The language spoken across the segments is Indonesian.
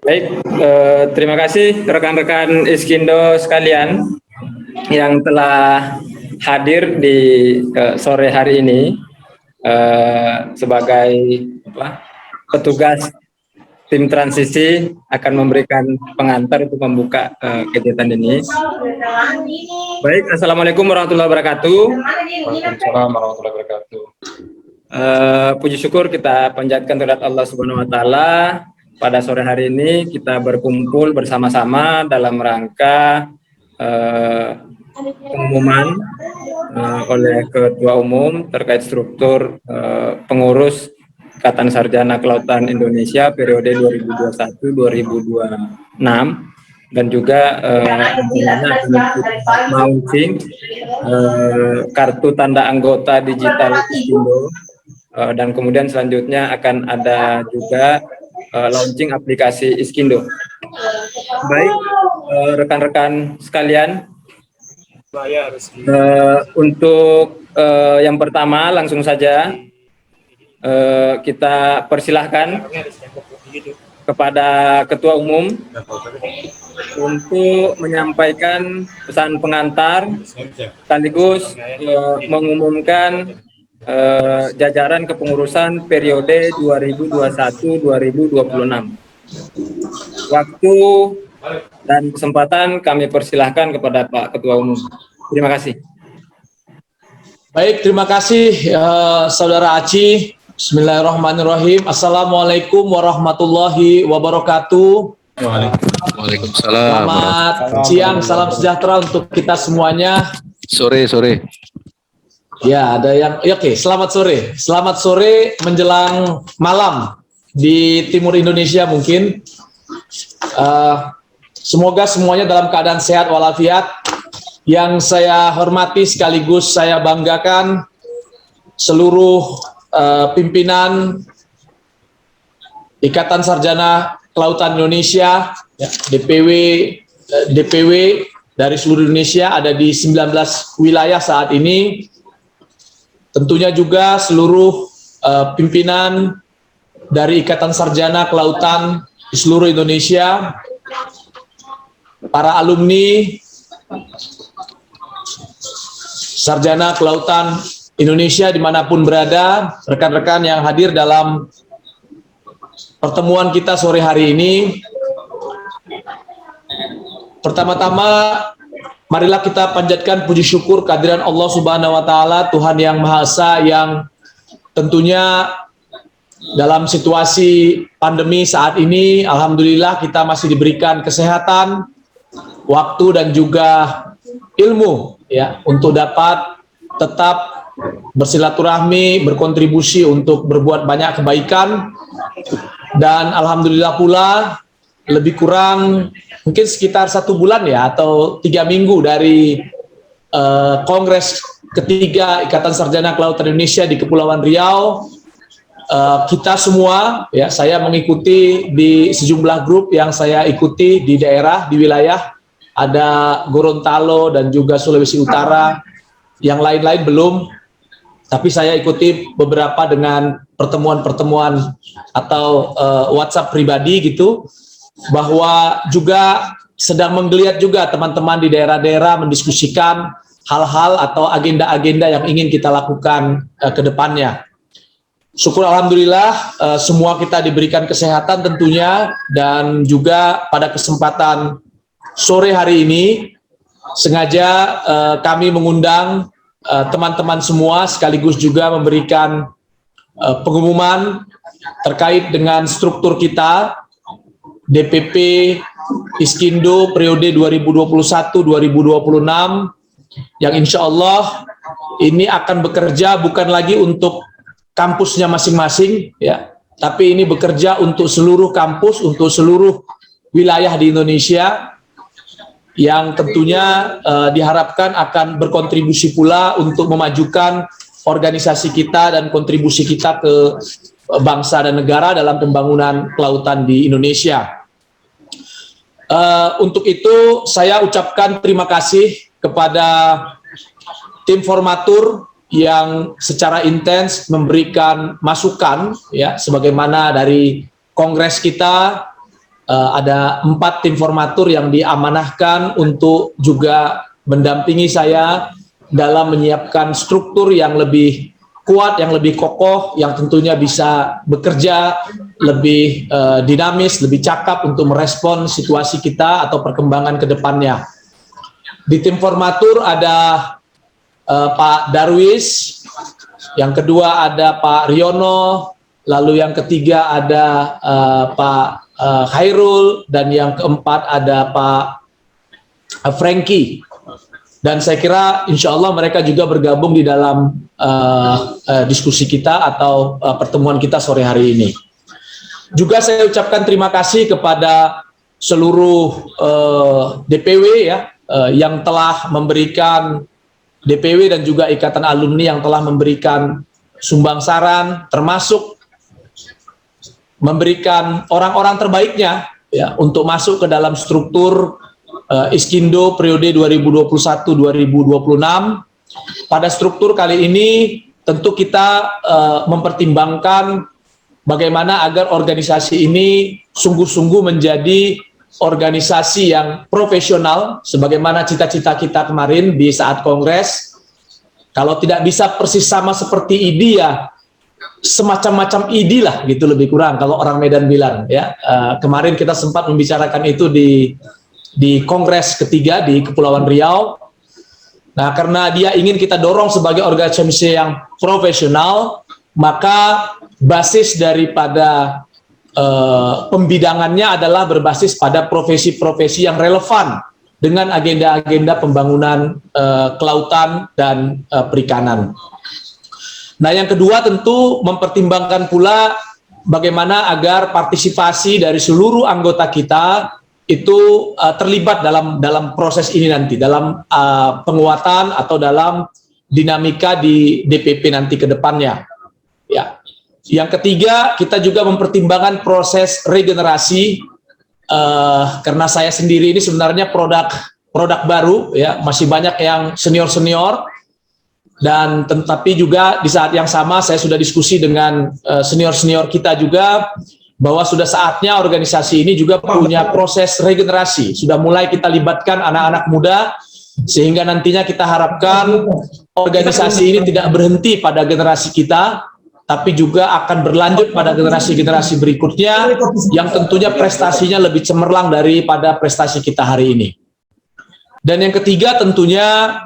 Baik, terima kasih rekan-rekan Iskindo sekalian yang telah hadir di sore hari ini sebagai petugas tim transisi akan memberikan pengantar untuk membuka kegiatan ini. Baik, Assalamualaikum warahmatullahi wabarakatuh. Waalaikumsalam warahmatullahi wabarakatuh. Puji syukur kita panjatkan kehadirat Allah Subhanahu wa taala. Pada sore hari ini kita berkumpul bersama-sama dalam rangka pengumuman oleh Ketua Umum terkait struktur pengurus Ikatan Sarjana Kelautan Indonesia periode 2021-2026 dan juga launching kartu tanda anggota digital Iskindo, dan kemudian selanjutnya akan ada juga launching aplikasi Iskindo. Baik, rekan-rekan sekalian, untuk yang pertama langsung saja kita persilahkan kepada Ketua Umum untuk menyampaikan pesan pengantar sekaligus mengumumkan jajaran kepengurusan periode 2021-2026. Waktu dan kesempatan kami persilahkan kepada Pak Ketua Umum. Terima kasih. Baik, terima kasih Saudara Aci. Bismillahirrahmanirrahim. Assalamualaikum warahmatullahi wabarakatuh. Waalaikumsalam. Selamat siang, salam sejahtera untuk kita semuanya. Sore. Ya, ada yang oke, selamat sore. Selamat sore menjelang malam di timur Indonesia mungkin. Semoga semuanya dalam keadaan sehat walafiat. Yang saya hormati sekaligus saya banggakan seluruh pimpinan Ikatan Sarjana Kelautan Indonesia, ya, DPW dari seluruh Indonesia, ada di 19 wilayah saat ini. Tentunya juga seluruh pimpinan dari Ikatan Sarjana Kelautan di seluruh Indonesia, para alumni Sarjana Kelautan Indonesia dimanapun berada, rekan-rekan yang hadir dalam pertemuan kita sore hari ini. Pertama-tama, marilah kita panjatkan puji syukur kehadiran Allah Subhanahu wa taala, Tuhan yang Maha Esa, yang tentunya dalam situasi pandemi saat ini alhamdulillah kita masih diberikan kesehatan, waktu dan juga ilmu ya untuk dapat tetap bersilaturahmi, berkontribusi untuk berbuat banyak kebaikan. Dan alhamdulillah pula lebih kurang mungkin sekitar 1 bulan ya atau 3 minggu dari Kongres ketiga Ikatan Sarjana Kelautan Indonesia di Kepulauan Riau, kita semua ya, saya mengikuti di sejumlah grup yang saya ikuti di daerah, di wilayah, ada Gorontalo dan juga Sulawesi Utara, yang lain-lain belum, tapi saya ikuti beberapa dengan pertemuan-pertemuan atau WhatsApp pribadi gitu, bahwa juga sedang menggeliat juga teman-teman di daerah-daerah mendiskusikan hal-hal atau agenda-agenda yang ingin kita lakukan ke depannya. Syukur alhamdulillah semua kita diberikan kesehatan tentunya, dan juga pada kesempatan sore hari ini sengaja kami mengundang teman-teman semua sekaligus juga memberikan pengumuman terkait dengan struktur kita DPP Iskindo periode 2021-2026 yang insya Allah ini akan bekerja bukan lagi untuk kampusnya masing-masing ya, tapi ini bekerja untuk seluruh kampus, untuk seluruh wilayah di Indonesia, yang tentunya diharapkan akan berkontribusi pula untuk memajukan organisasi kita dan kontribusi kita ke bangsa dan negara dalam pembangunan kelautan di Indonesia. Untuk itu saya ucapkan terima kasih kepada tim formatur yang secara intens memberikan masukan ya, sebagaimana dari kongres kita ada 4 tim formatur yang diamanahkan untuk juga mendampingi saya dalam menyiapkan struktur yang lebih kuat, yang lebih kokoh, yang tentunya bisa bekerja lebih dinamis, lebih cakap untuk merespon situasi kita atau perkembangan ke depannya. Di tim formatur ada Pak Darwis, yang kedua ada Pak Riono, lalu yang ketiga ada Pak Khairul, dan yang keempat ada Pak Franky. Dan saya kira insya Allah mereka juga bergabung di dalam diskusi kita atau pertemuan kita sore hari ini. Juga saya ucapkan terima kasih kepada seluruh DPW ya, yang telah memberikan, DPW dan juga Ikatan Alumni yang telah memberikan sumbang saran, termasuk memberikan orang-orang terbaiknya ya, untuk masuk ke dalam struktur Iskindo periode 2021-2026. Pada struktur kali ini tentu kita mempertimbangkan bagaimana agar organisasi ini sungguh-sungguh menjadi organisasi yang profesional sebagaimana cita-cita kita kemarin di saat kongres. Kalau tidak bisa persis sama seperti ID ya semacam-macam ID lah gitu, lebih kurang kalau orang Medan bilang ya. Kemarin kita sempat membicarakan itu di kongres ketiga di Kepulauan Riau. Nah, karena dia ingin kita dorong sebagai organisasi yang profesional, maka basis daripada pembidangannya adalah berbasis pada profesi-profesi yang relevan dengan agenda-agenda pembangunan kelautan dan perikanan. Nah, yang kedua tentu mempertimbangkan pula bagaimana agar partisipasi dari seluruh anggota kita itu terlibat dalam proses ini nanti, dalam penguatan atau dalam dinamika di DPP nanti ke depannya. Ya. Yang ketiga, kita juga mempertimbangkan proses regenerasi, karena saya sendiri ini sebenarnya produk baru, ya, masih banyak yang senior-senior, dan tetapi juga di saat yang sama saya sudah diskusi dengan senior-senior kita juga, bahwa sudah saatnya organisasi ini juga punya proses regenerasi. Sudah mulai kita libatkan anak-anak muda, sehingga nantinya kita harapkan organisasi ini tidak berhenti pada generasi kita, tapi juga akan berlanjut pada generasi-generasi berikutnya, yang tentunya prestasinya lebih cemerlang daripada prestasi kita hari ini. Dan yang ketiga tentunya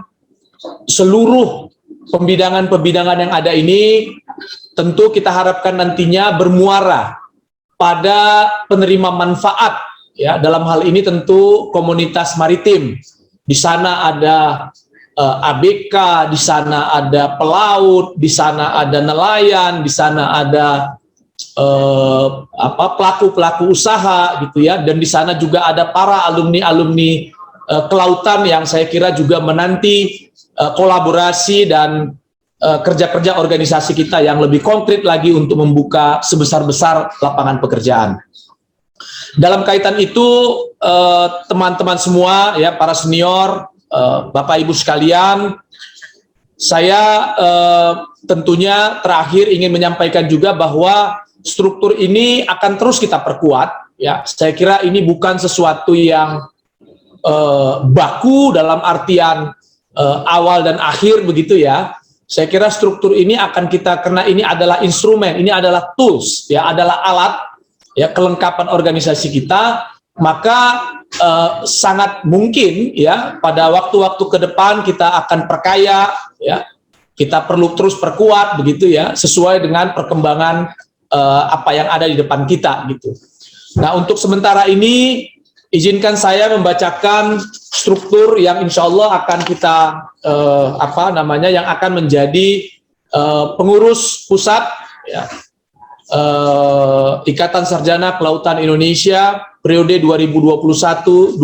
seluruh pembidangan-pembidangan yang ada ini, tentu kita harapkan nantinya bermuara pada penerima manfaat ya. Dalam hal ini tentu komunitas maritim. Di sana ada ABK, di sana ada pelaut, di sana ada nelayan, di sana ada pelaku-pelaku usaha gitu ya, dan di sana juga ada para alumni-alumni kelautan yang saya kira juga menanti kolaborasi dan kerja-kerja organisasi kita yang lebih konkret lagi untuk membuka sebesar-besar lapangan pekerjaan. Dalam kaitan itu, teman-teman semua, ya, para senior, Bapak Ibu sekalian, saya tentunya terakhir ingin menyampaikan juga bahwa struktur ini akan terus kita perkuat. Ya, saya kira ini bukan sesuatu yang baku dalam artian awal dan akhir begitu ya. Saya kira struktur ini akan kita, karena ini adalah instrumen, ini adalah tools, ya, adalah alat, ya, kelengkapan organisasi kita, maka sangat mungkin ya pada waktu-waktu ke depan kita akan perkaya, ya, kita perlu terus perkuat begitu ya, sesuai dengan perkembangan apa yang ada di depan kita gitu. Nah, untuk sementara ini izinkan saya membacakan struktur yang insya Allah akan kita yang akan menjadi pengurus pusat ya, Ikatan Sarjana Kelautan Indonesia periode 2021-2026.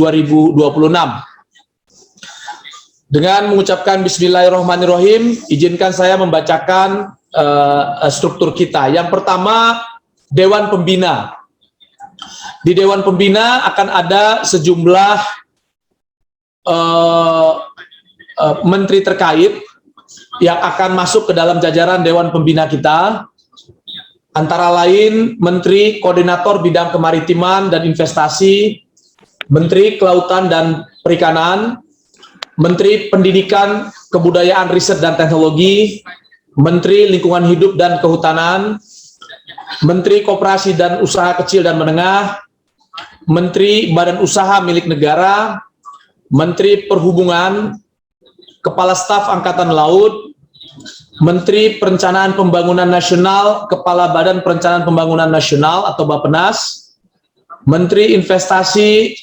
Dengan mengucapkan Bismillahirrahmanirrahim, izinkan saya membacakan struktur kita. Yang pertama, Dewan Pembina. Di Dewan Pembina akan ada sejumlah menteri terkait yang akan masuk ke dalam jajaran Dewan Pembina kita. antara lain Menteri Koordinator Bidang Kemaritiman dan Investasi, Menteri Kelautan dan Perikanan, Menteri Pendidikan, Kebudayaan, Riset dan Teknologi, Menteri Lingkungan Hidup dan Kehutanan, Menteri Koperasi dan Usaha Kecil dan Menengah, Menteri Badan Usaha Milik Negara, Menteri Perhubungan, Kepala Staf Angkatan Laut, Menteri Perencanaan Pembangunan Nasional, Kepala Badan Perencanaan Pembangunan Nasional atau Bappenas, Menteri Investasi,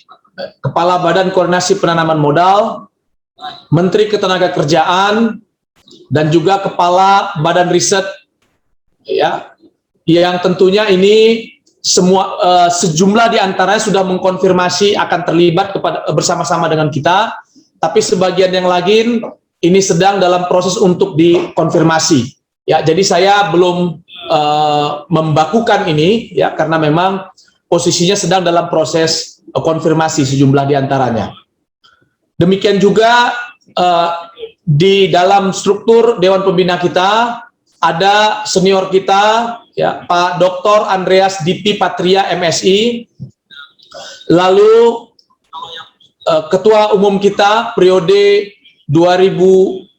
Kepala Badan Koordinasi Penanaman Modal, Menteri Ketenagakerjaan, dan juga Kepala Badan Riset, ya, yang tentunya ini semua sejumlah diantaranya sudah mengkonfirmasi akan terlibat bersama-sama dengan kita, tapi sebagian yang lain ini sedang dalam proses untuk dikonfirmasi. Ya, jadi saya belum membakukan ini, ya, karena memang posisinya sedang dalam proses konfirmasi sejumlah diantaranya. Demikian juga di dalam struktur Dewan Pembina kita ada senior kita, ya, Pak Dr. Andreas Dipi Patria MSI, lalu Ketua Umum kita periode 2015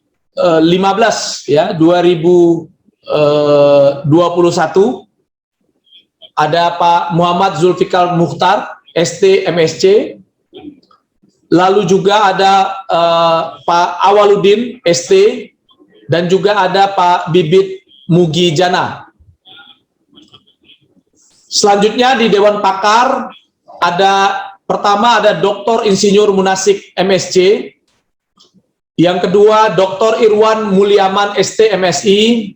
ya 2021 ada Pak Muhammad Zulfikar Mukhtar ST MSC, lalu juga ada Pak Awaludin ST, dan juga ada Pak Bibit Mugi Jana. Selanjutnya di Dewan Pakar pertama ada Dr. Insinyur Munasik MSc, yang kedua Dr. Irwan Mulyaman ST MSI,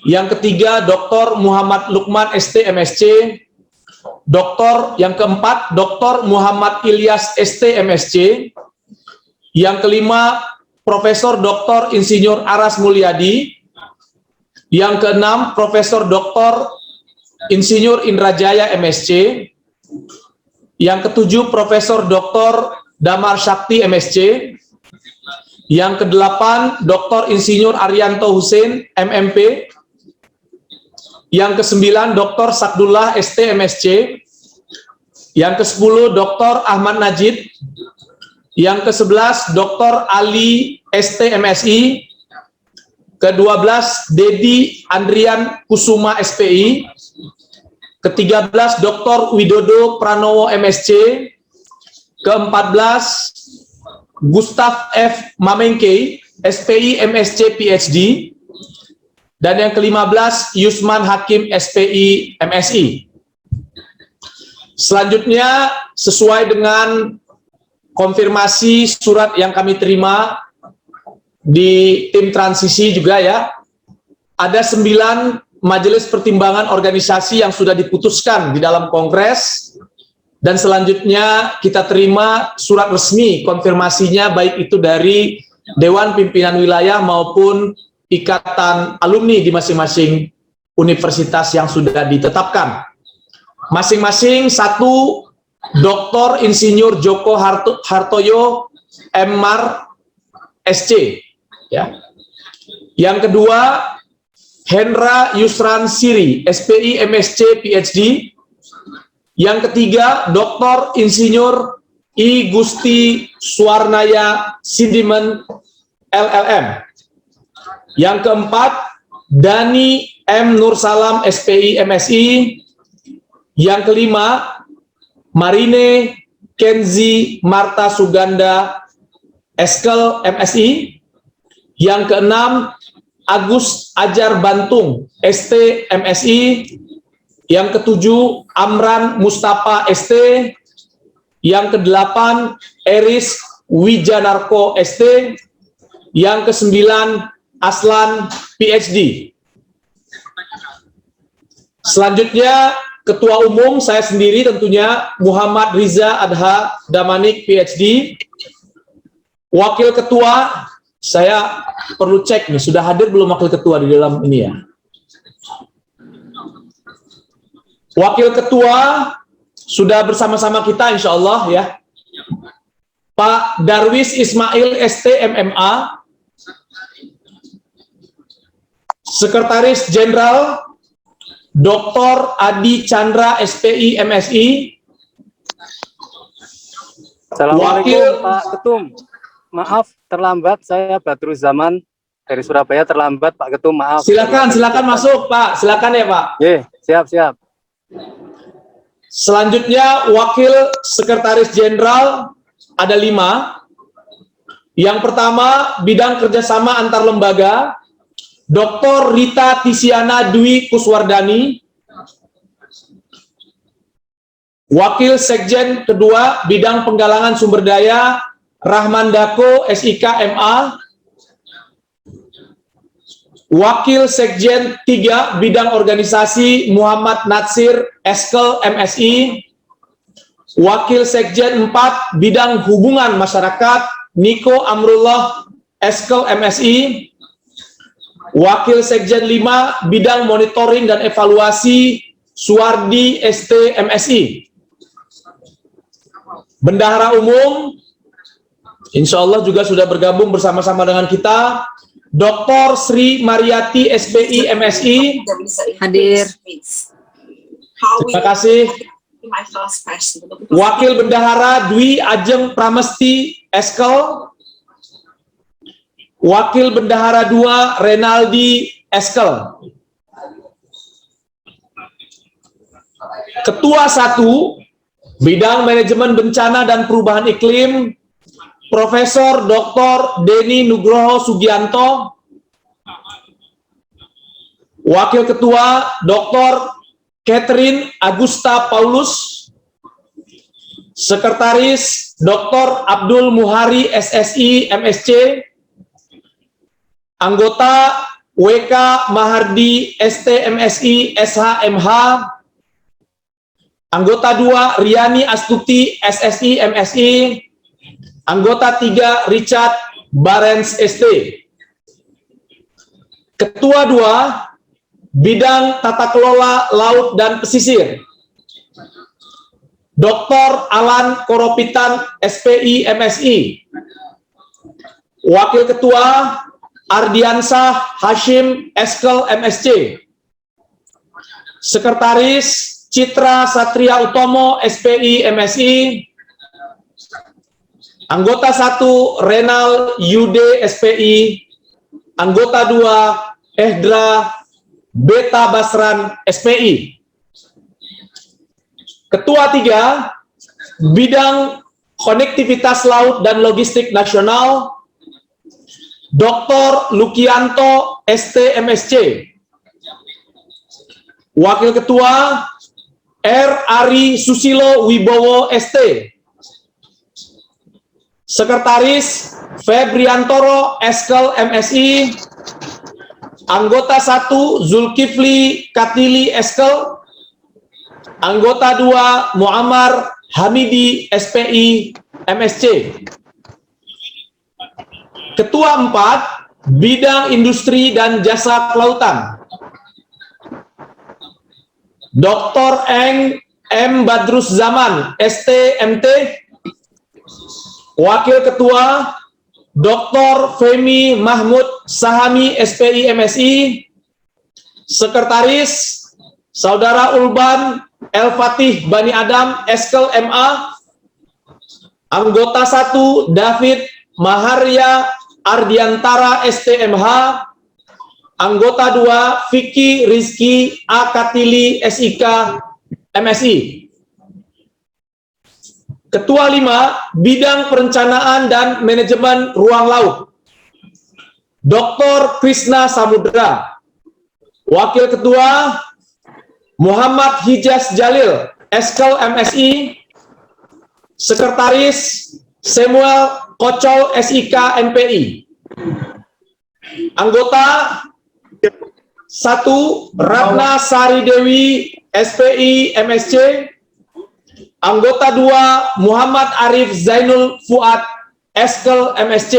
yang ketiga Dr. Muhammad Lukman ST MSc, yang keempat Dr. Muhammad Ilyas ST MSc, yang kelima Profesor Dr. Insinyur Aras Mulyadi, yang keenam Profesor Dr. Insinyur Indrajaya MSc, yang ketujuh Profesor Dr. Damar Sakti MSc, yang kedelapan Dr. Insinyur Arianto Hussein MMP, yang kesembilan Dr. Sakdullah ST MSc, yang ke-10 Dr. Ahmad Najib, yang ke-11 Dr. Ali ST MSI, ke-12 Dedi Andrian Kusuma SPI, ke-13 Dr. Widodo Pranowo MSc, ke-14 Gustaf F. Mamengke SPI MSc PhD, dan yang ke-15 Yusman Hakim SPI MSI. Selanjutnya sesuai dengan konfirmasi surat yang kami terima di tim transisi juga, ya, ada 9 majelis pertimbangan organisasi yang sudah diputuskan di dalam kongres, dan selanjutnya kita terima surat resmi konfirmasinya baik itu dari Dewan Pimpinan Wilayah maupun ikatan alumni di masing-masing universitas yang sudah ditetapkan. Masing-masing satu Dr. Insinyur Joko Hartoyo MMar SC, ya. Yang kedua Hendra Yusran Siri SPI MSc PhD. Yang ketiga Dr. Insinyur I Gusti Suwarnaya Sidimen LLM. Yang keempat Dani M Nursalam SPI MSI. Yang kelima Marine Kenzi Marta Suganda Eskel MSI. Yang keenam Agus Ajar Bantung ST MSI. Yang ketujuh Amran Mustafa ST. Yang kedelapan Eris Wijanarko ST. Yang kesembilan Aslan PhD. Selanjutnya Ketua Umum saya sendiri tentunya Muhammad Riza Adha Damanik PhD. Wakil Ketua saya perlu cek nih, sudah hadir belum Wakil Ketua di dalam ini, ya. Wakil Ketua sudah bersama-sama kita insya Allah, ya. Pak Darwis Ismail ST MMA. Sekretaris Jenderal Dr. Adi Chandra, SPI, MSI. Assalamualaikum Wakil- Pak Ketum. Maaf terlambat, saya Badruz Zaman dari Surabaya terlambat Pak Ketum, maaf. Silakan masuk Pak, silakan ya Pak. Siap. Selanjutnya Wakil Sekretaris Jenderal ada 5. Yang pertama bidang kerjasama antar lembaga, Dr. Rita Tisiana Dwi Kuswardani. Wakil Sekjen kedua bidang penggalangan sumber daya, Rahman Dako SIK MA. Wakil Sekjen 3 bidang organisasi, Muhammad Natsir Eskel MSI. Wakil Sekjen 4 bidang hubungan masyarakat, Niko Amrullah Eskel MSI. Wakil Sekjen 5 bidang monitoring dan evaluasi, Suwardi ST MSI. Bendahara umum insya Allah juga sudah bergabung bersama-sama dengan kita, Dr. Sri Mariati SPI MSI. Hadir. Terima kasih. Wakil Bendahara Dwi Ajeng Pramesti Eskel. Wakil Bendahara 2 Renaldi Eskel. Ketua 1 bidang manajemen bencana dan perubahan iklim, Profesor Dr. Denny Nugroho Sugianto. Wakil Ketua Dr. Catherine Agusta Paulus. Sekretaris Dr. Abdul Muhari SSI MSC. Anggota WK Mahardi ST MSI SHMH. Anggota 2 Riani Astuti SSI MSI. Anggota 3 Richard Barens ST. Ketua 2 bidang tata kelola laut dan pesisir, Dr. Alan Koropitan SPI MSI. Wakil Ketua Ardiansah Hashim Eskel MSC. Sekretaris Citra Satria Utomo SPI MSI. Anggota 1 Renal Yude SPI. Anggota 2 Ehdra Beta Basran SPI. Ketua 3 bidang konektivitas laut dan logistik nasional, Dr. Lukianto ST MSC. Wakil Ketua R. Ari Susilo Wibowo ST. Sekretaris Febriantoro Eskel MSI. Anggota 1 Zulkifli Katili Eskel. Anggota 2 Muammar Hamidi SPI MSC. Ketua 4 bidang industri dan jasa kelautan, Dr. Eng M. Badrus Zaman STMT. Wakil Ketua Dr. Femi Mahmud Sahami SPI MSI. Sekretaris Saudara Ulban El Fatih Bani Adam Eskel MA. Anggota 1 David Maharya Ardiantara STMH. Anggota 2 Vicky Rizky A. Katili SIK MSI. Ketua 5 bidang perencanaan dan manajemen ruang laut, Dr. Krishna Samudra. Wakil Ketua Muhammad Hijaz Jalil Eskel MSI. Sekretaris Samuel Kocol SIK MPI. Anggota 1 Ratna Sari Dewi SPI MSC. Anggota 2 Muhammad Arif Zainul Fuad Eskel MSC.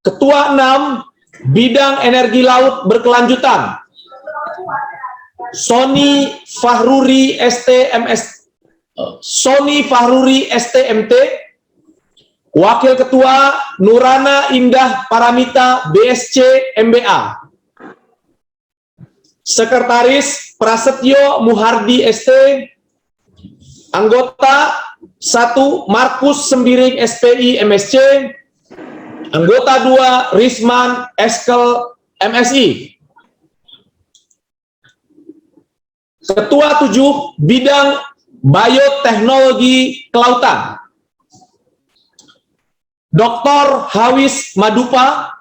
Ketua 6 bidang energi laut berkelanjutan, Sony Fahruri STMT. Wakil Ketua Nurana Indah Paramita BSC MBA. Sekretaris Prasetyo Muhardi ST. Anggota 1 Markus Sembiring SPI MSC. Anggota 2 Risman Eskel MSI. Ketua 7 Bidang Bioteknologi Kelautan, Dr. Hawis Madupa.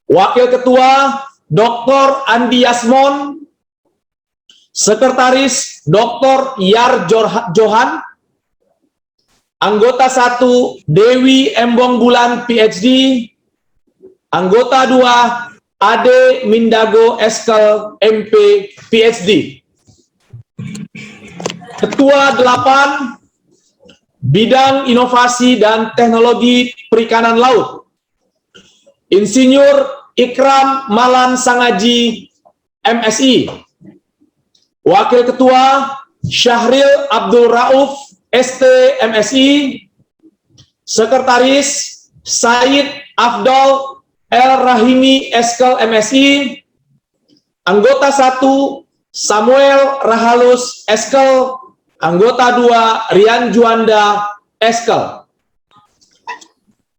Wakil Ketua Dr. Andi Yasmon. Sekretaris Dr. Yar Johan. Anggota 1 Dewi Embong Bulan PhD. Anggota 2 Ade Mindago Eskel MP PhD. Ketua 8 Bidang Inovasi dan Teknologi Perikanan Laut, Insinyur Ikram Malan Sangaji MSI. Wakil Ketua Syahril Abdul Rauf ST MSI. Sekretaris Said Afdol El Rahimi Eskel MSI. Anggota 1 Samuel Rahalus Eskel. Anggota 2 Rian Juanda Eskel.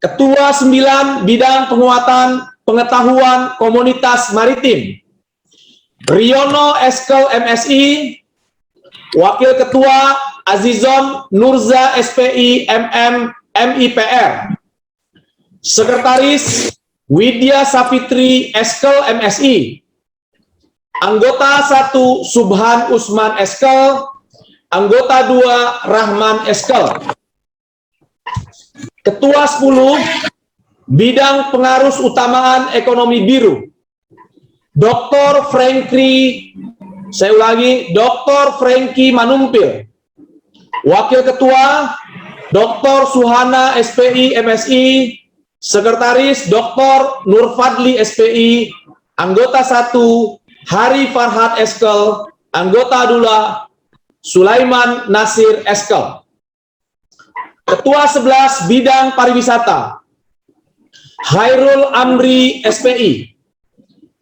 Ketua 9 Bidang Penguatan Pengetahuan Komunitas Maritim, Riono Eskel MSI. Wakil Ketua Azizon Nurza SPI MM MIPR. Sekretaris Widya Safitri Eskel MSI. Anggota 1 Subhan Usman Eskel. Anggota 2 Rahman Eskel. Ketua 10 Bidang Pengarus Utamaan Ekonomi Biru, Dr. Franky, saya ulangi, Dr. Franky Manumpil. Wakil Ketua Dr. Suhana SPI MSI. Sekretaris Dr. Nurfadli SPI. Anggota 1 Hari Farhad Eskel. Anggota 2 Sulaiman Nasir Eskel. Ketua 11 Bidang Pariwisata, Hairul Amri SPI.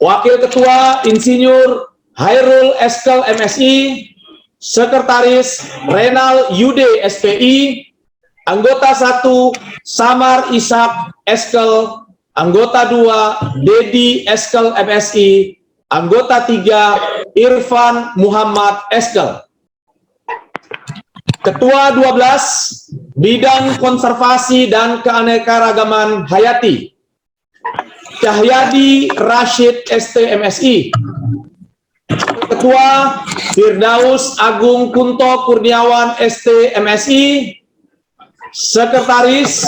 Wakil Ketua Insinyur Hairul Eskel MSI. Sekretaris Renal Yude SPI. Anggota 1 Samar Ishak Eskel. Anggota 2 Dedi Eskel MSI. Anggota 3 Irfan Muhammad Eskel. Ketua 12 Bidang Konservasi dan Keanekaragaman Hayati, Cahyadi Rashid ST MSI. Ketua Firdaus Agung Kunto Kurniawan ST MSI. Sekretaris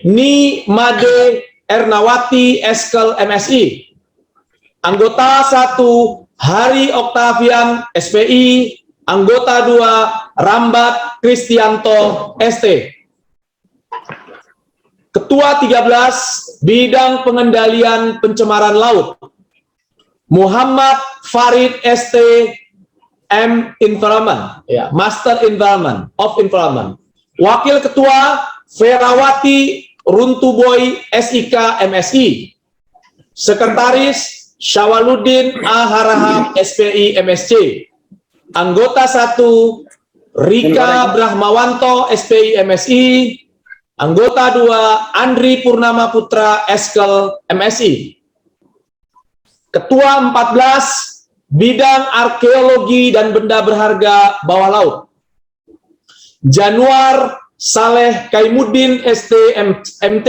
Ni Made Ernawati Eskel MSI. Anggota 1 Hari Oktavian SPI. Anggota 2 Rambat Kristianto ST. Ketua 13 Bidang Pengendalian Pencemaran Laut, Muhammad Farid ST M Environment, ya, Master Environment of Environment. Wakil Ketua Ferawati Runtuboy SIK MSI. Sekretaris Syawaluddin A Harahap SPI MSC. Anggota 1 Rika Brahmawanto SPI MSI. Anggota 2 Andri Purnama Putra Eskel MSI. Ketua 14 Bidang Arkeologi dan Benda Berharga Bawah Laut, Januar Saleh Kaimuddin ST MT.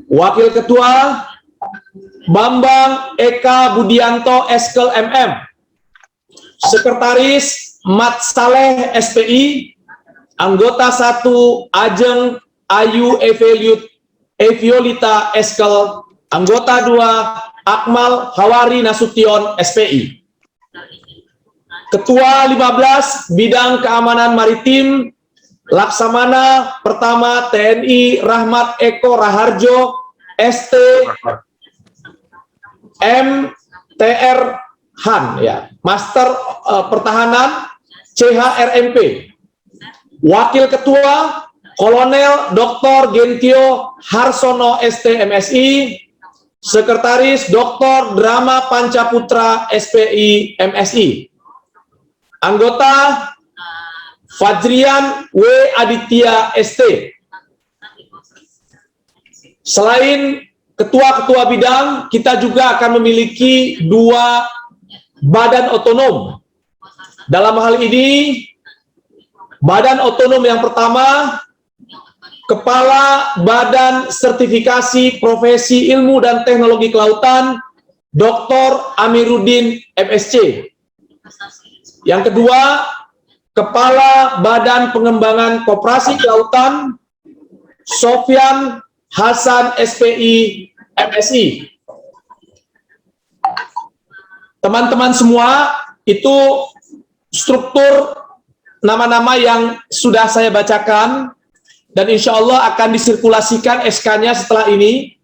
Wakil Ketua Bambang Eka Budianto Eskel MM. Sekretaris Mat Saleh SPI. Anggota 1 Ajeng Ayu Eviolita Eskel. Anggota 2 Akmal Hawari Nasution SPI. Ketua 15 Bidang Keamanan Maritim, Laksamana Pertama TNI Rahmat Eko Raharjo ST MTR Han, ya, Master Pertahanan CHRMP. Wakil Ketua Kolonel Dr. Gentio Harsono ST MSI. Sekretaris Dr. Drama Pancaputra SPI MSI. Anggota Fajrian W. Aditya ST. Selain ketua-ketua bidang, kita juga akan memiliki 2 badan otonom. Dalam hal ini, badan otonom yang pertama, Kepala Badan Sertifikasi Profesi Ilmu dan Teknologi Kelautan, Dr. Amiruddin MSC. Yang kedua, Kepala Badan Pengembangan Koperasi Kelautan, Sofyan Hasan SPI MSI. Teman-teman semua, itu struktur nama-nama yang sudah saya bacakan, dan insya Allah akan disirkulasikan SK-nya setelah ini,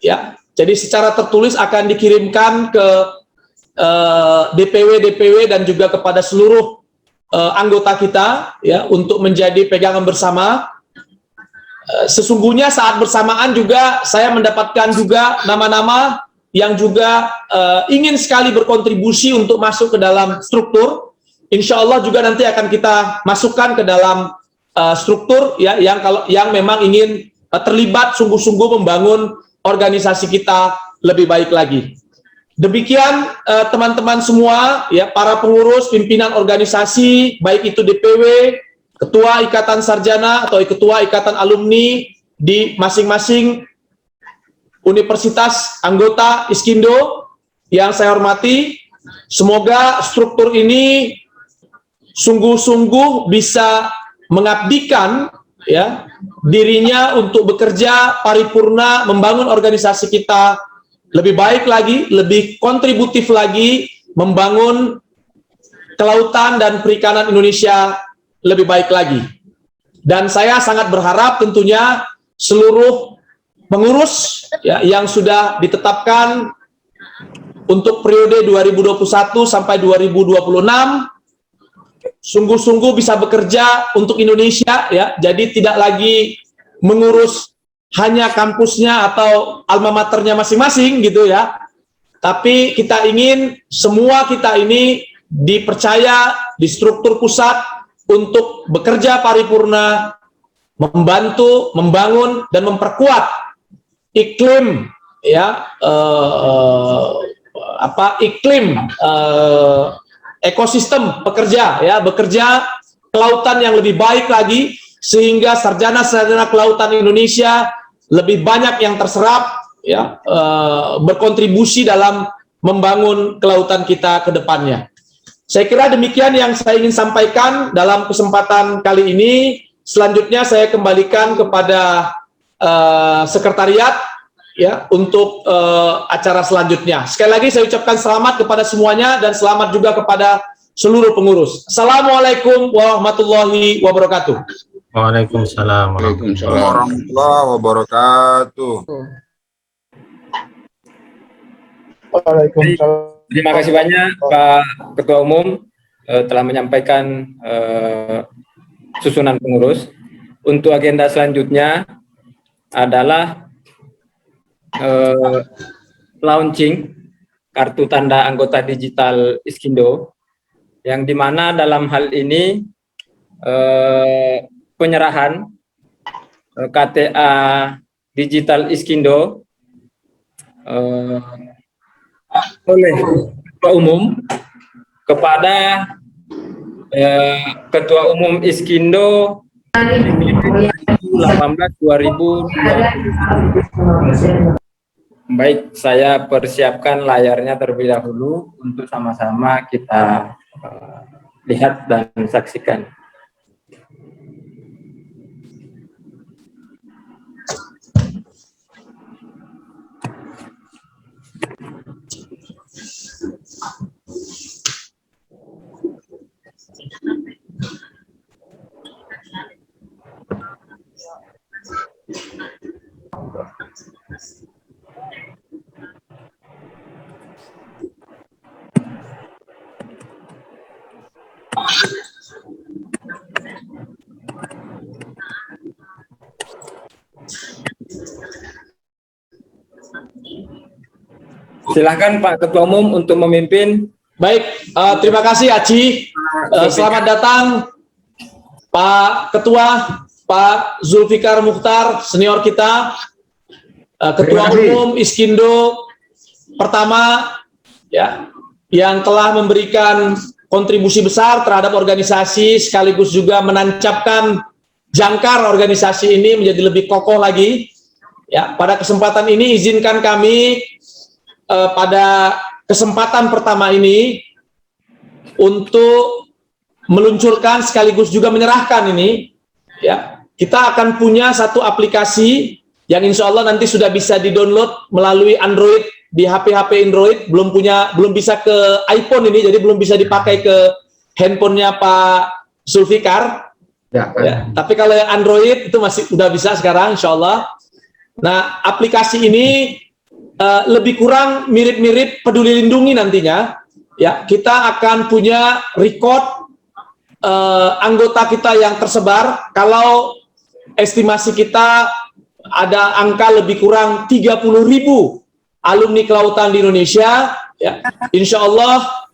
ya. Jadi secara tertulis akan dikirimkan ke DPW dan juga kepada seluruh anggota kita, ya, untuk menjadi pegangan bersama. Sesungguhnya saat bersamaan juga saya mendapatkan juga nama-nama yang juga ingin sekali berkontribusi untuk masuk ke dalam struktur. Insya Allah juga nanti akan kita masukkan ke dalam struktur, ya, yang memang ingin terlibat sungguh-sungguh membangun organisasi kita lebih baik lagi. Demikian teman-teman semua, ya, para pengurus pimpinan organisasi, baik itu DPW, ketua ikatan sarjana atau ketua ikatan alumni di masing-masing universitas anggota Iskindo yang saya hormati. Semoga struktur ini sungguh-sungguh bisa mengabdikan, ya, dirinya untuk bekerja paripurna membangun organisasi kita lebih baik lagi, lebih kontributif lagi, membangun kelautan dan perikanan Indonesia lebih baik lagi. Dan saya sangat berharap tentunya seluruh pengurus, ya, yang sudah ditetapkan untuk periode 2021 sampai 2026 sungguh-sungguh bisa bekerja untuk Indonesia, ya. Jadi tidak lagi mengurus hanya kampusnya atau alma maternya masing-masing gitu, ya. Tapi kita ingin semua kita ini dipercaya di struktur pusat untuk bekerja paripurna, membantu, membangun dan memperkuat iklim, ya, ekosistem pekerja, ya, bekerja kelautan yang lebih baik lagi, sehingga sarjana-sarjana kelautan Indonesia lebih banyak yang terserap, ya, berkontribusi dalam membangun kelautan kita ke depannya. Saya kira demikian yang saya ingin sampaikan dalam kesempatan kali ini. Selanjutnya saya kembalikan kepada sekretariat, ya, untuk acara selanjutnya. Sekali lagi saya ucapkan selamat kepada semuanya dan selamat juga kepada seluruh pengurus. Assalamualaikum warahmatullahi wabarakatuh. Waalaikumsalam warahmatullahi wabarakatuh. Waalaikumsalam. Terima kasih banyak Pak Ketua Umum telah menyampaikan susunan pengurus. Untuk agenda selanjutnya adalah launching kartu tanda anggota digital Iskindo, yang dimana dalam hal ini penyerahan KTA digital Iskindo oleh Ketua Umum kepada Ketua Umum Iskindo 2018-2020. Baik, saya persiapkan layarnya terlebih dahulu untuk sama-sama kita lihat dan saksikan. Silahkan Pak Ketua Umum untuk memimpin. Baik, terima kasih Aci. Selamat datang Pak Ketua, Pak Zulfikar Mukhtar, senior kita, Ketua Umum Iskindo pertama, ya, yang telah memberikan kontribusi besar terhadap organisasi sekaligus juga menancapkan jangkar organisasi ini menjadi lebih kokoh lagi. Ya, pada kesempatan ini izinkan kami pada kesempatan pertama ini untuk meluncurkan sekaligus juga menyerahkan ini, ya, kita akan punya satu aplikasi yang insya Allah nanti sudah bisa di-download melalui Android di HP-HP Android, belum bisa ke iPhone ini, jadi belum bisa dipakai ke handphonenya Pak Zulfikar. Ya, tapi kalau yang Android itu masih udah bisa sekarang, insya Allah. Nah, aplikasi ini lebih kurang mirip-mirip Peduli Lindungi nantinya. Ya, kita akan punya record anggota kita yang tersebar. Kalau estimasi kita ada angka lebih kurang 30.000 alumni kelautan di Indonesia. Ya, insya Allah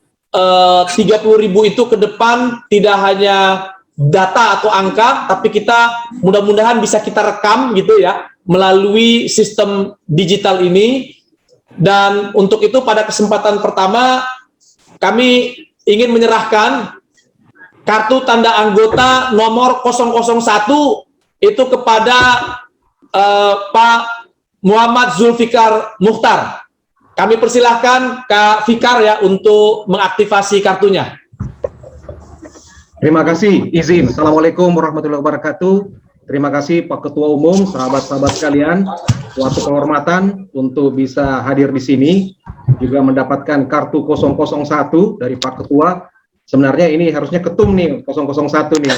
30.000 itu ke depan tidak hanya data atau angka, tapi kita mudah-mudahan bisa kita rekam gitu ya melalui sistem digital ini. Dan untuk itu pada kesempatan pertama kami ingin menyerahkan kartu tanda anggota nomor 001 itu kepada Pak Muhammad Zulfikar Mukhtar. Kami persilahkan Kak Fikar ya untuk mengaktifasi kartunya. Terima kasih, izin. Assalamualaikum warahmatullahi wabarakatuh. Terima kasih Pak Ketua Umum, sahabat-sahabat sekalian, suatu kehormatan untuk bisa hadir di sini, juga mendapatkan kartu 001 dari Pak Ketua. Sebenarnya ini harusnya ketum nih, 001 nih.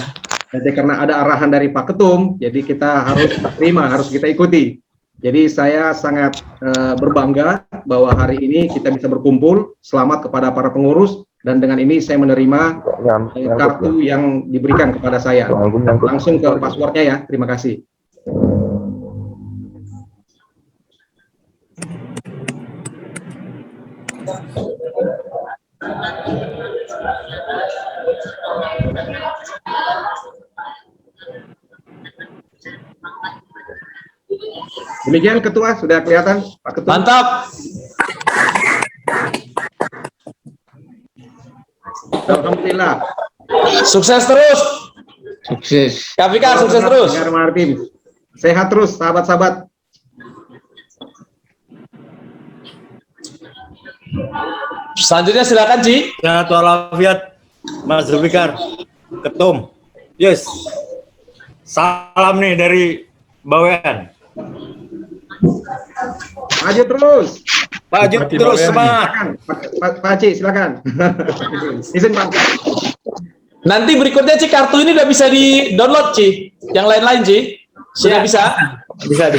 Jadi karena ada arahan dari Pak Ketum, jadi kita harus terima, harus kita ikuti. Jadi saya sangat berbangga bahwa hari ini kita bisa berkumpul. Selamat kepada para pengurus. Dan dengan ini saya menerima kartu yang diberikan kepada saya. Langsung ke passwordnya ya. Terima kasih. Demikian Ketua, sudah kelihatan Pak Ketua. Mantap. Alhamdulillah. Sukses terus. Sukses. Kak Fikar, sukses terus. Martin. Sehat terus sahabat-sahabat. Selanjutnya silakan Ci. Sehat walafiat Mas Zulfikar, Ketum. Yes. Salam nih dari Bawean. Maju terus. Maju terus semangat. Pak Haji, silakan. Izin Pak. Nanti berikutnya Ci, kartu ini udah bisa di-download Ci. Yang lain-lain Ci. Sudah bisa? Bisa.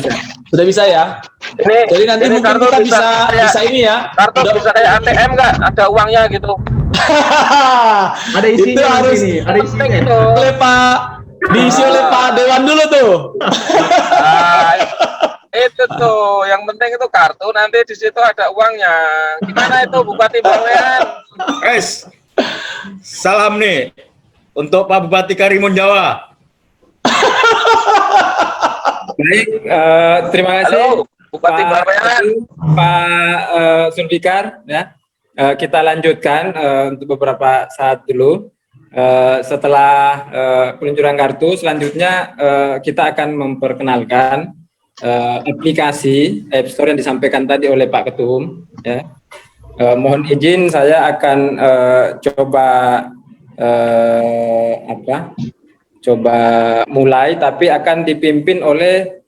Sudah bisa ya? Jadi nanti mungkin kita bisa ini ya. Kartu bisa kayak ATM nggak? Ada uangnya gitu. Ada isinya itu harus ini, ada isinya. oleh Pak, diisi oleh Pak Dewan dulu tuh. Itu tuh, yang penting itu kartu, nanti di situ ada uangnya. Gimana itu Bupati Bawean? Salam nih untuk Pak Bupati Karimun Jawa. Baik, terima kasih. Halo, Bupati Bawean. Pak Zulfikar ya. Kita lanjutkan untuk beberapa saat dulu. Setelah peluncuran kartu, selanjutnya kita akan memperkenalkan aplikasi App Store yang disampaikan tadi oleh Pak Ketum. Ya. Mohon izin saya akan coba mulai, tapi akan dipimpin oleh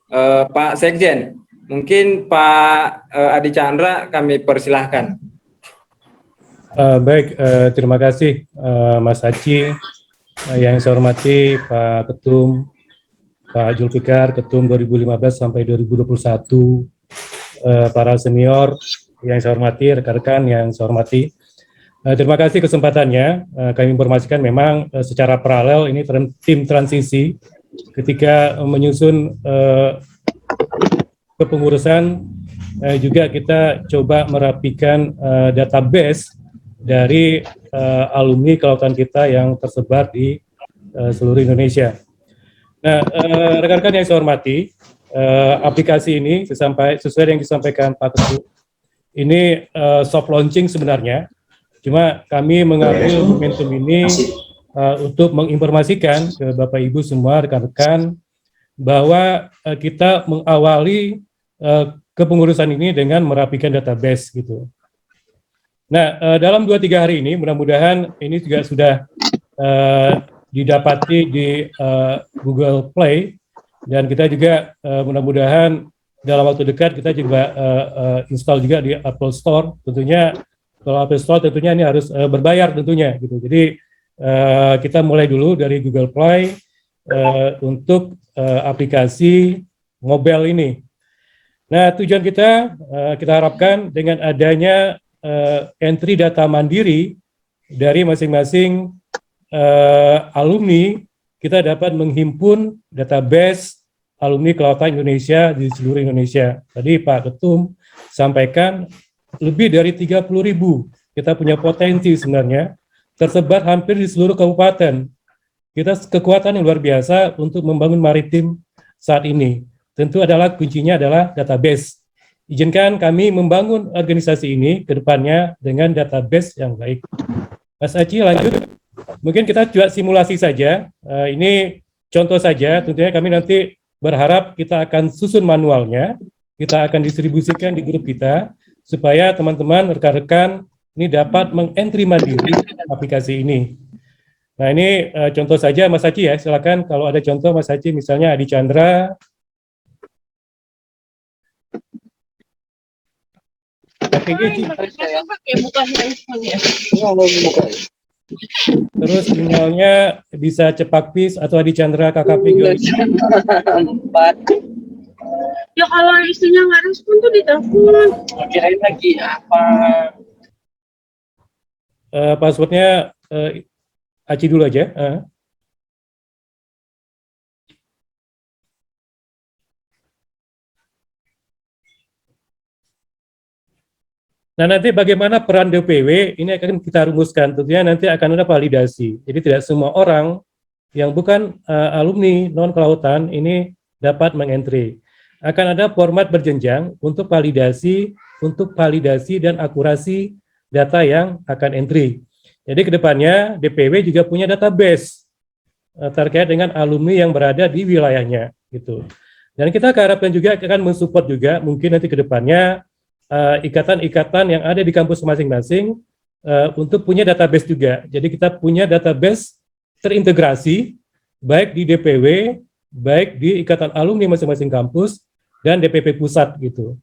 Pak Sekjen. Mungkin Pak Adi Chandra kami persilahkan. Baik, terima kasih Mas Haji, yang saya hormati Pak Ketum, Pak Zulfikar, Ketum 2015 sampai 2021, para senior yang saya hormati, rekan-rekan yang saya hormati. Terima kasih kesempatannya. Kami informasikan memang secara paralel ini tim transisi ketika menyusun kepengurusan juga kita coba merapikan database dari alumni kelautan kita yang tersebar di seluruh Indonesia. Nah, rekan-rekan yang saya hormati, aplikasi ini sesuai yang disampaikan Pak Teguh, ini soft launching sebenarnya. Cuma kami mengambil momentum ini untuk menginformasikan ke Bapak Ibu semua rekan-rekan bahwa kita mengawali kepengurusan ini dengan merapikan database gitu. Nah, dalam 2-3 hari ini mudah-mudahan ini juga sudah didapati di Google Play, dan kita juga mudah-mudahan dalam waktu dekat kita juga install juga di Apple Store. Tentunya kalau Apple Store tentunya ini harus berbayar tentunya gitu. Jadi kita mulai dulu dari Google Play untuk aplikasi mobile ini. Nah, tujuan kita harapkan dengan adanya entry data mandiri dari masing-masing alumni, kita dapat menghimpun database alumni kelautan Indonesia di seluruh Indonesia. Tadi Pak Ketum sampaikan lebih dari 30.000 kita punya potensi sebenarnya, tersebar hampir di seluruh kabupaten. Kita kekuatan yang luar biasa untuk membangun maritim saat ini. Tentu kuncinya adalah database. Izinkan kami membangun organisasi ini ke depannya dengan database yang baik. Mas Aci lanjut. Mungkin kita juga simulasi saja. Ini contoh saja. Tentunya kami nanti berharap kita akan susun manualnya. Kita akan distribusikan di grup kita supaya teman-teman, rekan-rekan ini dapat mengentry mandiri aplikasi ini. Nah, ini contoh saja Mas Haji ya. Silakan kalau ada contoh Mas Haji, misalnya Adi Chandra. Terus emailnya bisa Cepakpis atau Adi Chandra KKP. Ya kalau istrinya nggak respon tuh ditelepon. Kirain lagi apa? Passwordnya Aci dulu aja. Nah, nanti bagaimana peran DPW ini akan kita rumuskan. Tentunya nanti akan ada validasi. Jadi tidak semua orang yang bukan alumni non kelautan ini dapat mengentry. Akan ada format berjenjang untuk validasi dan akurasi data yang akan entry. Jadi kedepannya DPW juga punya database terkait dengan alumni yang berada di wilayahnya, gitu. Dan kita harapkan juga akan mensupport juga mungkin nanti kedepannya ikatan-ikatan yang ada di kampus masing-masing untuk punya database juga. Jadi kita punya database terintegrasi baik di DPW, baik di ikatan alumni masing-masing kampus dan DPP pusat gitu.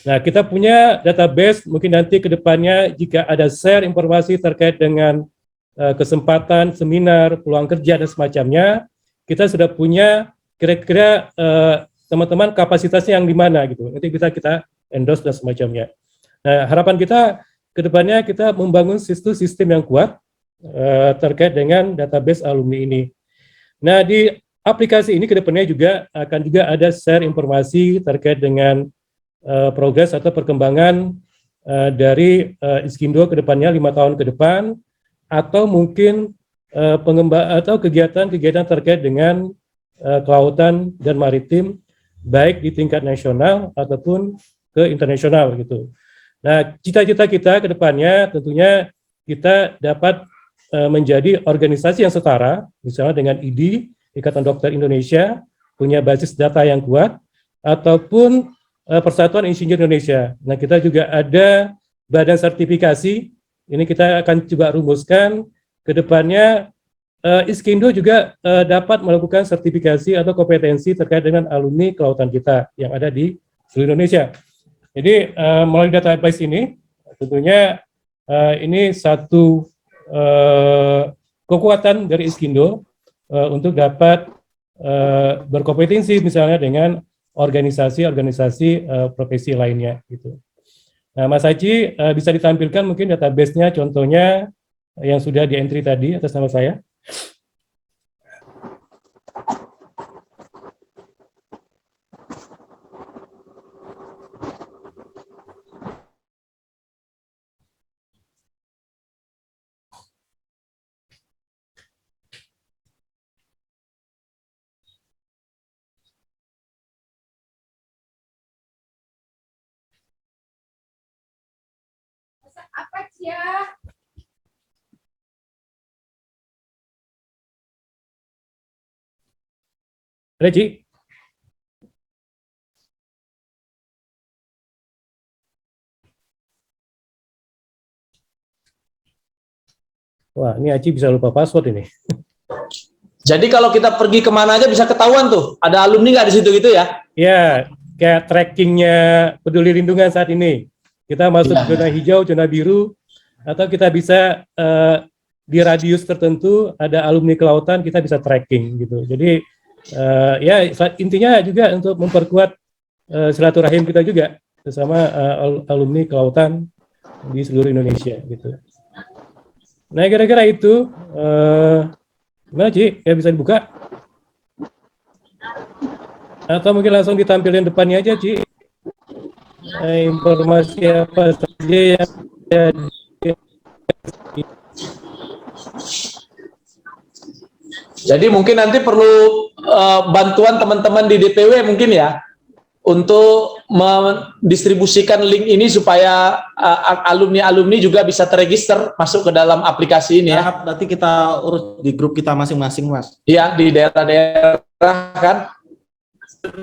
Nah, kita punya database mungkin nanti ke depannya jika ada share informasi terkait dengan kesempatan seminar, peluang kerja dan semacamnya, kita sudah punya kira-kira teman-teman kapasitasnya yang di mana gitu. Nanti bisa kita endorse dan semacamnya. Nah, harapan kita ke depannya kita membangun sistem yang kuat terkait dengan database alumni ini. Nah, di aplikasi ini ke depannya juga akan ada share informasi terkait dengan progres atau perkembangan dari Iskindo ke depannya 5 tahun ke depan, atau mungkin atau kegiatan-kegiatan terkait dengan kelautan dan maritim baik di tingkat nasional ataupun ke internasional gitu. Nah, cita-cita kita ke depannya tentunya kita dapat menjadi organisasi yang setara, misalnya dengan IDI, Ikatan Dokter Indonesia, punya basis data yang kuat, ataupun Persatuan Insinyur Indonesia. Nah, kita juga ada badan sertifikasi, ini kita akan coba rumuskan ke depannya. Iskindo juga dapat melakukan sertifikasi atau kompetensi terkait dengan alumni kelautan kita yang ada di seluruh Indonesia. Jadi melalui database ini tentunya ini satu kekuatan dari Iskindo untuk dapat berkompetensi misalnya dengan organisasi-organisasi profesi lainnya gitu. Nah, Mas Haji bisa ditampilkan mungkin database-nya, contohnya yang sudah di-entry tadi atas nama saya. Ada, Ci? Wah, ini Aci bisa lupa password ini. Jadi kalau kita pergi kemana aja bisa ketahuan tuh, ada alumni nggak di situ gitu ya? Ya, kayak trackingnya Peduli Lindungan saat ini. Kita masuk zona hijau, zona biru, atau kita bisa di radius tertentu ada alumni kelautan, kita bisa tracking gitu. Jadi ya intinya juga untuk memperkuat silaturahim kita juga bersama alumni kelautan di seluruh Indonesia gitu. Nah, kira-kira itu gimana, Ci? Ya bisa dibuka? Atau mungkin langsung ditampilin depannya aja, Ci. Informasi apa saja yang Jadi mungkin nanti perlu bantuan teman-teman di DPW mungkin ya, untuk mendistribusikan link ini supaya alumni-alumni juga bisa terregister masuk ke dalam aplikasi ini ya. Nanti kita urus di grup kita masing-masing, Mas. Iya, di daerah-daerah kan.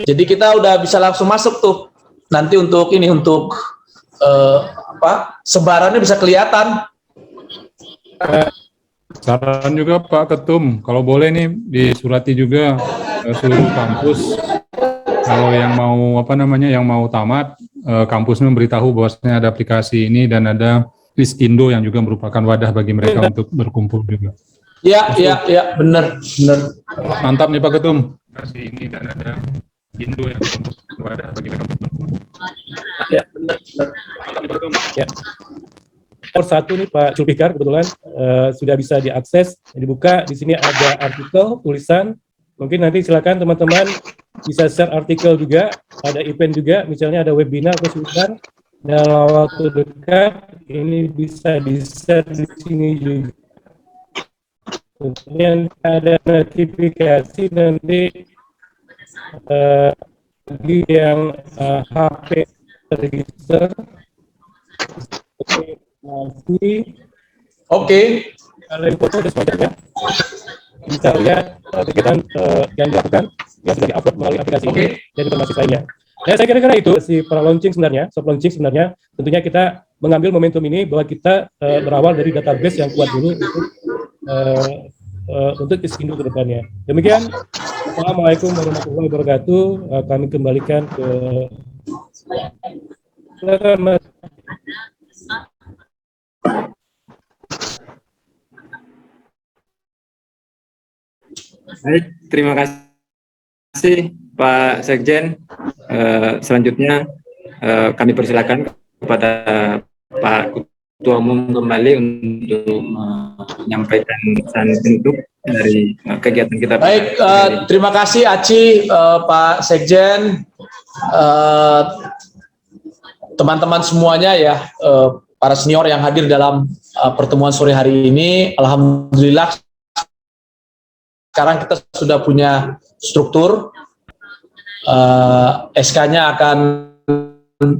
Jadi kita udah bisa langsung masuk tuh. Nanti untuk ini, untuk sebarannya bisa kelihatan. Saran juga Pak Ketum, kalau boleh nih disurati juga seluruh kampus. Kalau yang mau yang mau tamat, kampusnya memberitahu bahwasanya ada aplikasi ini dan ada Iskindo yang juga merupakan wadah bagi mereka untuk berkumpul juga. Iya, benar. Mantap nih Pak Ketum. Aplikasi ini dan ada Iskindo yang merupakan wadah bagi mereka untuk berkumpul. Ya, benar. Mantap nih Pak Ketum. ya. Nomor 1 nih Pak Zulfikar kebetulan sudah bisa diakses, dibuka. Di sini ada artikel, tulisan. Mungkin nanti silakan teman-teman bisa share artikel juga, ada event juga, misalnya ada webinar atau seminar dalam waktu dekat, ini bisa di-share di sini juga. Kemudian ada notifikasi nanti bagi yang HP register. Oke. Kalau info itu semuanya bisa lihat kegiatan yang dilakukan yang sudah diupload melalui aplikasi ini dan informasi lainnya. Nah, saya kira-kira itu si pra-launching sebenarnya, soft launching sebenarnya. Tentunya kita mengambil momentum ini bahwa kita berawal dari database yang kuat dulu untuk Iskindo ke depannya. Demikian. Assalamualaikum warahmatullahi wabarakatuh. Kami kembalikan ke silakan Mas. Baik, terima kasih Pak Sekjen. Selanjutnya kami persilakan kepada Pak Ketua Umum kembali untuk menyampaikan pesan bentuk dari kegiatan kita. Baik, terima kasih Aci, Pak Sekjen, teman-teman semuanya ya, para senior yang hadir dalam pertemuan sore hari ini. Alhamdulillah sekarang kita sudah punya struktur, SK-nya akan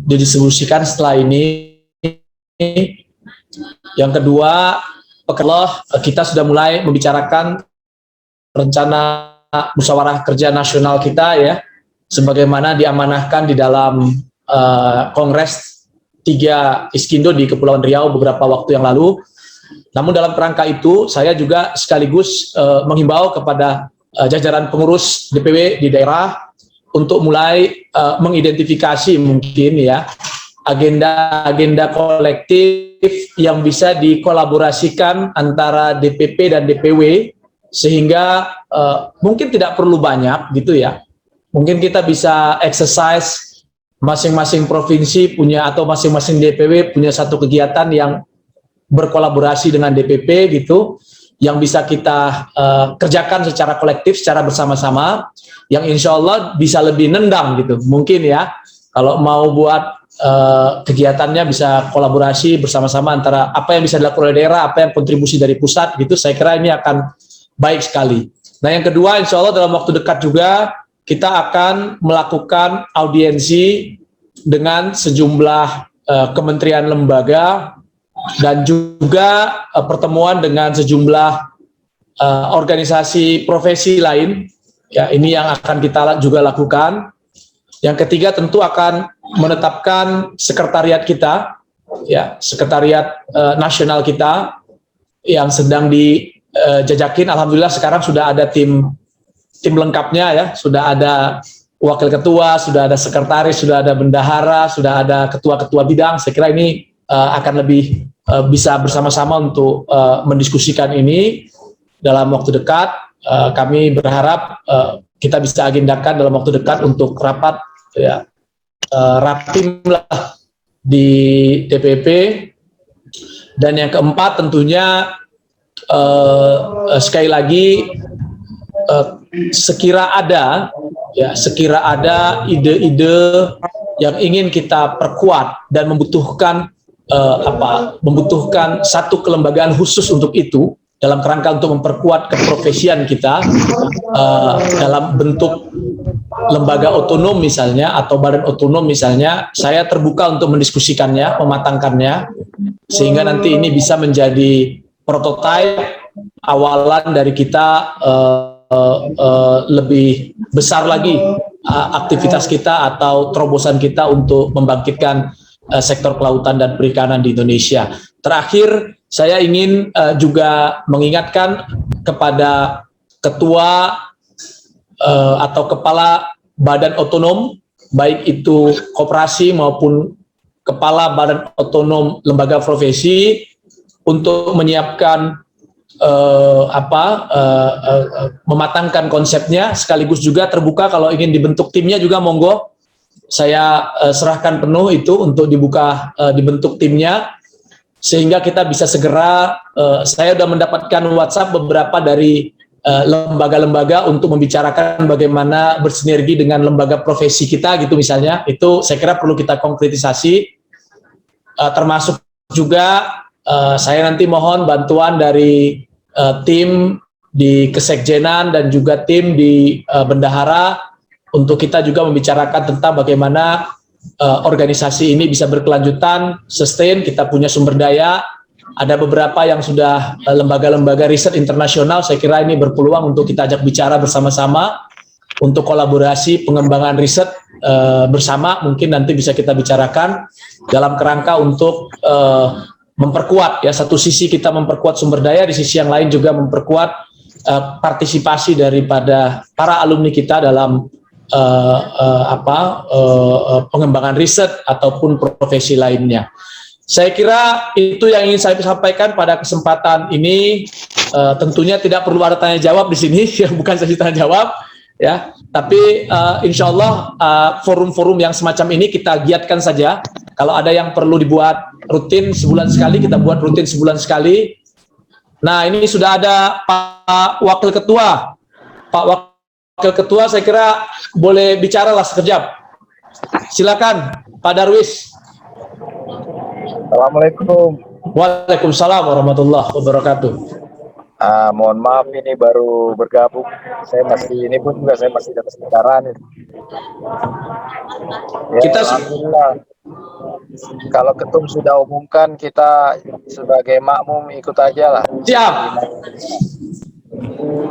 didistribusikan setelah ini. Yang kedua, kita sudah mulai membicarakan rencana musyawarah kerja nasional kita ya, sebagaimana diamanahkan di dalam Kongres 3 Iskindo di Kepulauan Riau beberapa waktu yang lalu. Namun dalam kerangka itu, saya juga sekaligus menghimbau kepada jajaran pengurus DPW di daerah untuk mulai mengidentifikasi mungkin ya agenda-agenda kolektif yang bisa dikolaborasikan antara DPP dan DPW, sehingga mungkin tidak perlu banyak gitu ya. Mungkin kita bisa exercise masing-masing provinsi punya atau masing-masing DPW punya satu kegiatan yang berkolaborasi dengan DPP gitu, yang bisa kita kerjakan secara kolektif, secara bersama-sama, yang insya Allah bisa lebih nendang gitu. Mungkin ya, kalau mau buat kegiatannya bisa kolaborasi bersama-sama antara apa yang bisa dilakukan oleh daerah, apa yang kontribusi dari pusat gitu, saya kira ini akan baik sekali. Nah yang kedua, insya Allah dalam waktu dekat juga kita akan melakukan audiensi dengan sejumlah kementerian lembaga dan juga pertemuan dengan sejumlah organisasi profesi lain. Ya, ini yang akan kita juga lakukan. Yang ketiga tentu akan menetapkan sekretariat kita, ya, sekretariat nasional kita yang sedang dijajakin. Alhamdulillah sekarang sudah ada tim lengkapnya, ya, sudah ada wakil ketua, sudah ada sekretaris, sudah ada bendahara, sudah ada ketua-ketua bidang. Saya kira ini akan lebih bisa bersama-sama untuk mendiskusikan ini dalam waktu dekat. Kami berharap kita bisa agendakan dalam waktu dekat untuk rapat, ya, rapim lah di DPP. Dan yang keempat tentunya sekali lagi sekira ada ide-ide yang ingin kita perkuat dan membutuhkan satu kelembagaan khusus untuk itu dalam kerangka untuk memperkuat keprofesian kita dalam bentuk lembaga otonom misalnya atau badan otonom misalnya. Saya terbuka untuk mendiskusikannya, mematangkannya, sehingga nanti ini bisa menjadi prototipe awalan dari kita lebih besar lagi aktivitas kita atau terobosan kita untuk membangkitkan sektor kelautan dan perikanan di Indonesia. Terakhir, saya ingin juga mengingatkan kepada ketua atau kepala badan otonom, baik itu koperasi maupun kepala badan otonom lembaga profesi, untuk menyiapkan mematangkan konsepnya, sekaligus juga terbuka kalau ingin dibentuk timnya juga monggo. Saya serahkan penuh itu untuk dibentuk timnya, sehingga kita bisa segera. Saya sudah mendapatkan WhatsApp beberapa dari lembaga-lembaga untuk membicarakan bagaimana bersinergi dengan lembaga profesi kita gitu misalnya. Itu saya kira perlu kita konkretisasi, termasuk juga saya nanti mohon bantuan dari tim di Kesekjenan dan juga tim di bendahara untuk kita juga membicarakan tentang bagaimana organisasi ini bisa berkelanjutan, sustain. Kita punya sumber daya, ada beberapa yang sudah lembaga-lembaga riset internasional. Saya kira ini berpeluang untuk kita ajak bicara bersama-sama untuk kolaborasi pengembangan riset bersama. Mungkin nanti bisa kita bicarakan dalam kerangka untuk memperkuat, ya, satu sisi kita memperkuat sumber daya, di sisi yang lain juga memperkuat partisipasi daripada para alumni kita dalam pengembangan riset ataupun profesi lainnya. Saya kira itu yang ingin saya sampaikan pada kesempatan ini. Tentunya tidak perlu ada tanya jawab di sini, bukan sesi tanya jawab, ya. Tapi insya Allah forum-forum yang semacam ini kita giatkan saja. Kalau ada yang perlu dibuat rutin sebulan sekali, kita buat rutin sebulan sekali. Nah, ini sudah ada Pak Wakil Ketua. Pak Wakil Ketua, saya kira boleh bicara lah sekejap. Silakan, Pak Darwis. Assalamualaikum. Waalaikumsalam warahmatullahi wabarakatuh. Mohon maaf, ini baru bergabung. Saya masih dapat siaran. Ya, kita alhamdulillah. Kalau ketum sudah umumkan, kita sebagai makmum ikut aja lah. Siap.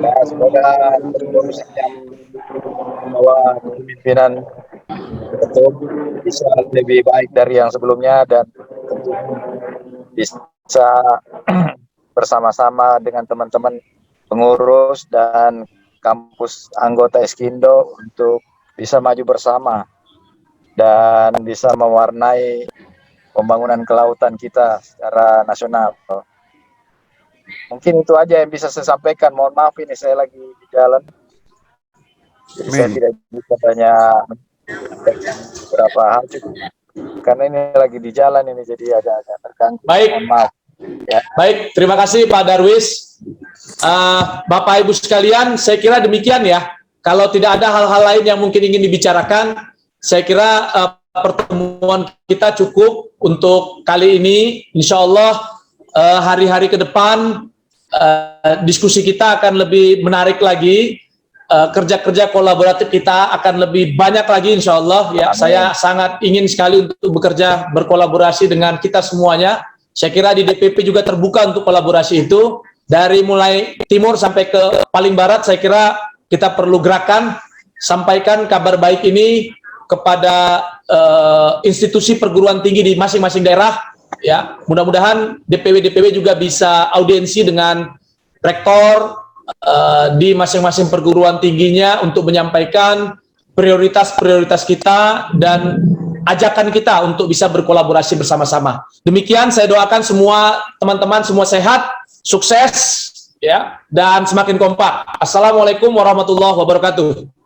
Ya, semoga terus bahwa kepemimpinan ketum bisa lebih baik dari yang sebelumnya, dan bisa bersama-sama dengan teman-teman pengurus dan kampus anggota Eskindo untuk bisa maju bersama dan bisa mewarnai pembangunan kelautan kita secara nasional. Mungkin itu aja yang bisa saya sampaikan. Mohon maaf, ini saya lagi di jalan, jadi saya tidak bisa banyak beberapa hal, karena ini lagi di jalan ini, jadi agak terganggu. Baik. Mohon maaf. Ya. Baik, terima kasih Pak Darwis. Bapak Ibu sekalian, saya kira demikian ya. Kalau tidak ada hal-hal lain yang mungkin ingin dibicarakan, saya kira pertemuan kita cukup untuk kali ini. Insya Allah hari-hari ke depan diskusi kita akan lebih menarik lagi. Kerja-kerja kolaboratif kita akan lebih banyak lagi, insya Allah. Ya, saya sangat ingin sekali untuk bekerja berkolaborasi dengan kita semuanya. Saya kira di DPP juga terbuka untuk kolaborasi itu. Dari mulai timur sampai ke paling barat, saya kira kita perlu gerakan, sampaikan kabar baik ini kepada institusi perguruan tinggi di masing-masing daerah. Ya, mudah-mudahan DPW juga bisa audiensi dengan rektor di masing-masing perguruan tingginya untuk menyampaikan prioritas-prioritas kita dan ajakan kita untuk bisa berkolaborasi bersama-sama. Demikian saya doakan semua teman-teman semua sehat, sukses ya, dan semakin kompak. Assalamualaikum warahmatullahi wabarakatuh.